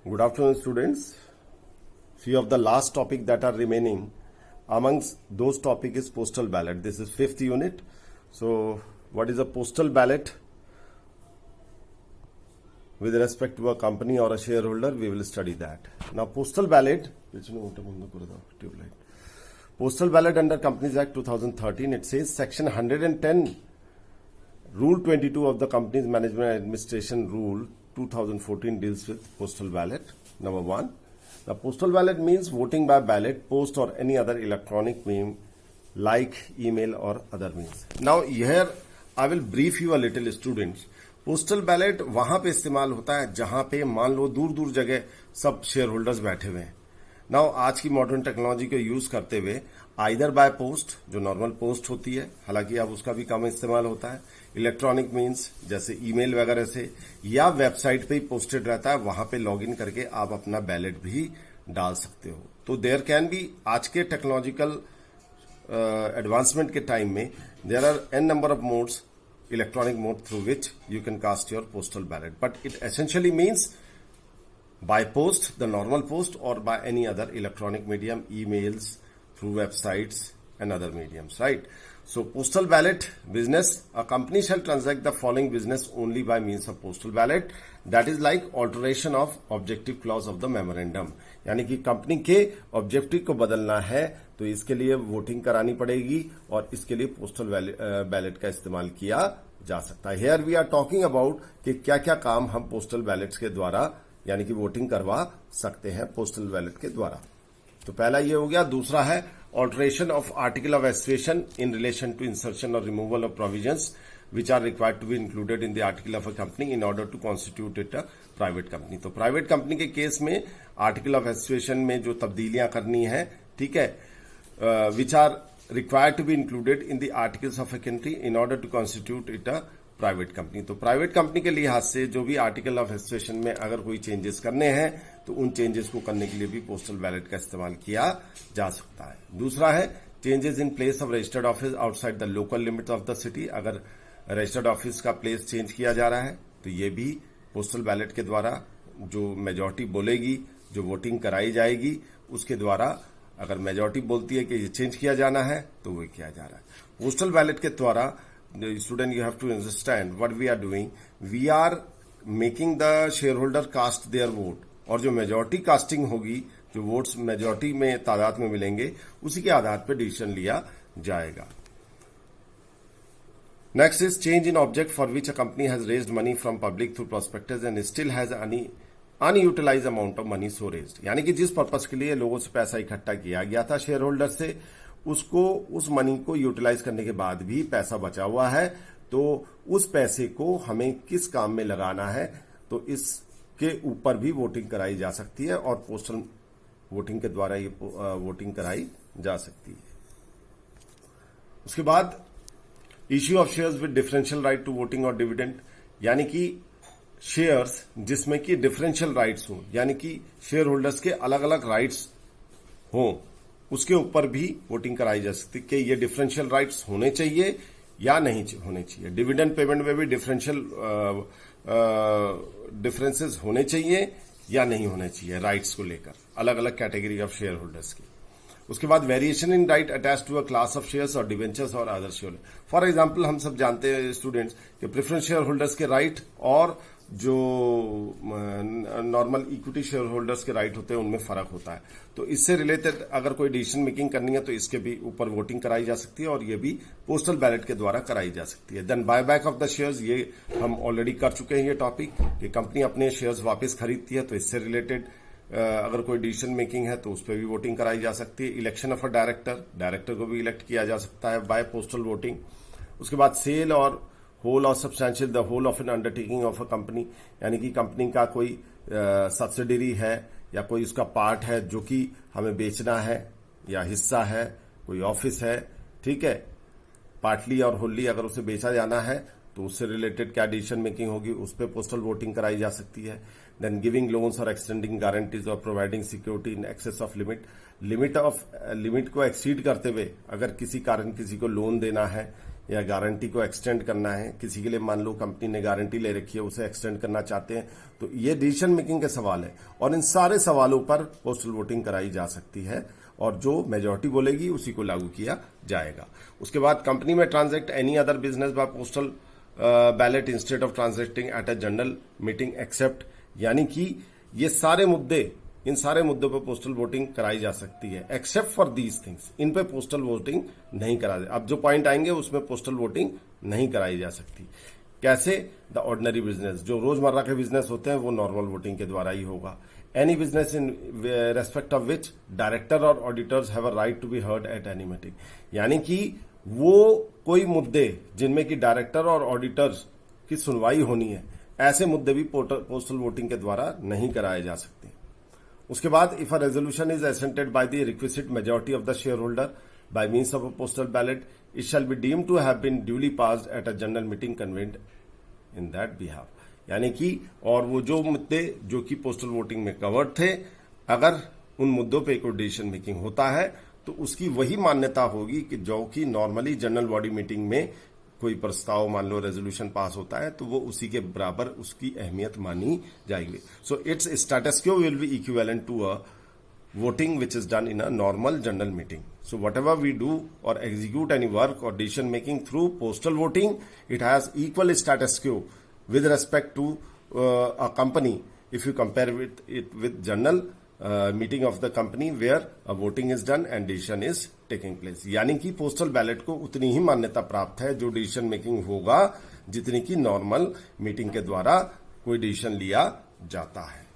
Good afternoon, students. Few of the last topic that are remaining amongst those topic is postal ballot. This is fifth unit. So, what is a postal ballot? With respect to a company or a shareholder, we will study that. Now, postal ballot, postal ballot under Companies Act 2013, it says Section 110, Rule 22 of the Companies Management and Administration Rule 2014 deals with postal ballot. Number one, the postal ballot means voting by ballot, post or any other electronic means like email or other means. Now here I will brief you a little, students. Postal ballot वहां पे इस्तेमाल होता है जहां पे मान लो दूर दूर जगह सब शेयर होल्डर्स बैठे हुए हैं. नाउ आज की मॉडर्न टेक्नोलॉजी को यूज करते हुए आइदर बाय पोस्ट, जो नॉर्मल पोस्ट होती है, हालांकि अब उसका भी कम इस्तेमाल होता है, इलेक्ट्रॉनिक मीन्स जैसे ईमेल वगैरह से, या वेबसाइट पे ही पोस्टेड रहता है, वहां पे लॉगिन करके आप अपना बैलेट भी डाल सकते हो. तो देयर कैन बी, आज के टेक्नोलॉजिकल एडवांसमेंट के टाइम में there are an number of modes, electronic mode through which you can cast your postal ballot, but it essentially means by post, the normal post, or by any other electronic medium, emails, through websites and other mediums, right? So postal ballot business, a company shall transact the following business only by means of postal ballot, that is like alteration of objective clause of the memorandum. यानी कि company के objective को बदलना है तो इसके लिए voting करानी पड़ेगी और इसके लिए पोस्टल बैलेट का इस्तेमाल किया जा सकता है. Here we are talking about कि क्या क्या काम हम पोस्टल बैलेट्स के द्वारा यानी कि वोटिंग करवा सकते हैं पोस्टल बैलेट के द्वारा. तो पहला ये हो गया. दूसरा है alteration of article of association in relation to insertion और removal of provisions which are required to be included in the article of a company in order to constitute it a private company. तो private company के case में article of association में जो तब्दीलियां करनी है, ठीक है, which are required to be included in the articles of a company in order to constitute it a private company. तो प्राइवेट कंपनी के लिहाज से जो भी आर्टिकल ऑफ एसोसिएशन में अगर कोई चेंजेस करने हैं तो उन चेंजेस को करने के लिए भी पोस्टल बैलेट का इस्तेमाल किया जा सकता है. दूसरा है changes in place of registered office outside the local limits of the city. अगर रजिस्टर्ड ऑफिस का प्लेस चेंज किया जा रहा है तो ये भी पोस्टल बैलेट के द्वारा जो मेजॉरिटी बोलेगी, जो वोटिंग कराई जाएगी, उसके द्वारा अगर मेजॉरिटी बोलती है कि ये चेंज किया जाना है तो वो किया जा रहा है. पोस्टल बैलेट के द्वारा student you have to understand what we are doing. We are making the share holder cast their vote, और जो मेजॉरिटी कास्टिंग होगी, जो वोट्स मेजॉरिटी में तादाद में मिलेंगे, उसी के आधार पर डिसीजन लिया जाएगा. Next is change in object for which a company has raised money from public through prospectus and still has any unutilized amount of money so raised. यानी कि जिस पर्पस के लिए लोगों से पैसा इकट्ठा किया गया था शेयर होल्डर से, उसको उस मनी को यूटिलाइज करने के बाद भी पैसा बचा हुआ है, तो उस पैसे को हमें किस काम में लगाना है, तो इसके ऊपर भी वोटिंग कराई जा सकती है और पोस्टल वोटिंग के द्वारा ये वोटिंग कराई जा सकती है. उसके बाद issue of shares with differential right to voting और डिविडेंड, यानी कि शेयर्स जिसमें कि डिफरेंशियल राइट्स हो, यानी कि शेयर होल्डर्स के अलग अलग राइट्स हों, उसके ऊपर भी वोटिंग कराई जा सकती है कि ये डिफरेंशियल राइट्स होने चाहिए या नहीं होने चाहिए. डिविडेंड पेमेंट में भी डिफरेंशियल डिफरेंसेस होने चाहिए या नहीं होने चाहिए राइट्स को लेकर, अलग अलग कैटेगरी ऑफ शेयर होल्डर्स की. उसके बाद variation in right attach to a class of shares और डिवेंचर्स और अदर शेयर. फॉर एग्जांपल हम सब जानते हैं स्टूडेंट्स कि प्रेफरेंस शेयर होल्डर्स के राइट और जो नॉर्मल इक्विटी शेयर होल्डर्स के राइट होते हैं उनमें फर्क होता है. तो इससे रिलेटेड अगर कोई डिसीजन मेकिंग करनी है तो इसके भी ऊपर वोटिंग कराई जा सकती है और ये भी पोस्टल बैलेट के द्वारा कराई जा सकती है. Then buyback of the shares, ये हम ऑलरेडी कर चुके हैं ये टॉपिक कि कंपनी अपने शेयर्स वापस खरीदती है तो इससे रिलेटेड अगर कोई डिसीजन मेकिंग है तो उस पर भी वोटिंग कराई जा सकती है. इलेक्शन ऑफ अ डायरेक्टर को भी इलेक्ट किया जा सकता है बाय पोस्टल वोटिंग. उसके बाद सेल और होल और substantial the whole of an undertaking of a company, यानी कि कंपनी का कोई सब्सिडरी है या कोई उसका पार्ट है जो कि हमें बेचना है, या हिस्सा है, कोई ऑफिस है, ठीक है, पार्टली और होली अगर उसे बेचा जाना है तो उससे रिलेटेड क्या डिसीजन मेकिंग होगी, उस पर पोस्टल वोटिंग कराई जा सकती है. देन गिविंग लोन्स और एक्सटेंडिंग गारंटीज और providing security in excess of limit को एक्सीड करते हुए अगर किसी कारण किसी को लोन देना है या गारंटी को एक्सटेंड करना है, किसी के लिए मान लो कंपनी ने गारंटी ले रखी है उसे एक्सटेंड करना चाहते हैं, तो ये डिसीजन मेकिंग के सवाल है और इन सारे सवालों पर पोस्टल वोटिंग कराई जा सकती है और जो मेजॉरिटी बोलेगी उसी को लागू किया जाएगा। उसके बाद कंपनी में transact any other business by postal ballot instead of transacting at a general meeting except, यानी कि ये सारे मुद्दे, इन सारे मुद्दों पर पोस्टल वोटिंग कराई जा सकती है एक्सेप्ट फॉर दीज थिंग्स, इन पे पोस्टल वोटिंग नहीं करा। अब जो पॉइंट आएंगे उसमें पोस्टल वोटिंग नहीं कराई जा सकती। कैसे? द ऑर्डिनरी बिजनेस, जो रोजमर्रा के बिजनेस होते हैं वो नॉर्मल वोटिंग के द्वारा ही होगा। Any business in respect of which director और auditors have a right to be heard at any meeting, यानी कि वो कोई मुद्दे जिनमें कि डायरेक्टर और ऑडिटर्स की सुनवाई होनी है, ऐसे मुद्दे भी पोस्टल वोटिंग के द्वारा नहीं कराए जा सकते। उसके बाद if a resolution is assented by the requisite majority of the share holder by means of a postal ballot, it shall be deemed to have been duly passed at a general meeting convened in that behalf, यानी कि और वो जो मुद्दे जो कि postal voting में covered थे, अगर उन मुद्दों पे कोई डिसीजन मेकिंग होता है तो उसकी वही मान्यता होगी कि जो कि नॉर्मली जनरल बॉडी मीटिंग में कोई प्रस्ताव मान लो रेजोल्यूशन पास होता है तो वो उसी के बराबर उसकी अहमियत मानी जाएगी। So it's status quo will be equivalent to a voting which is done in a normal general meeting. So whatever we do or execute any work or decision making through postal voting, it has equal status quo with respect to a company if you compare it with general meeting of the company where a voting is done and decision is taking place. यानी कि postal ballot को उतनी ही मान्यता प्राप्त है जो decision making होगा जितनी कि नॉर्मल मीटिंग के द्वारा कोई डिसीजन लिया जाता है।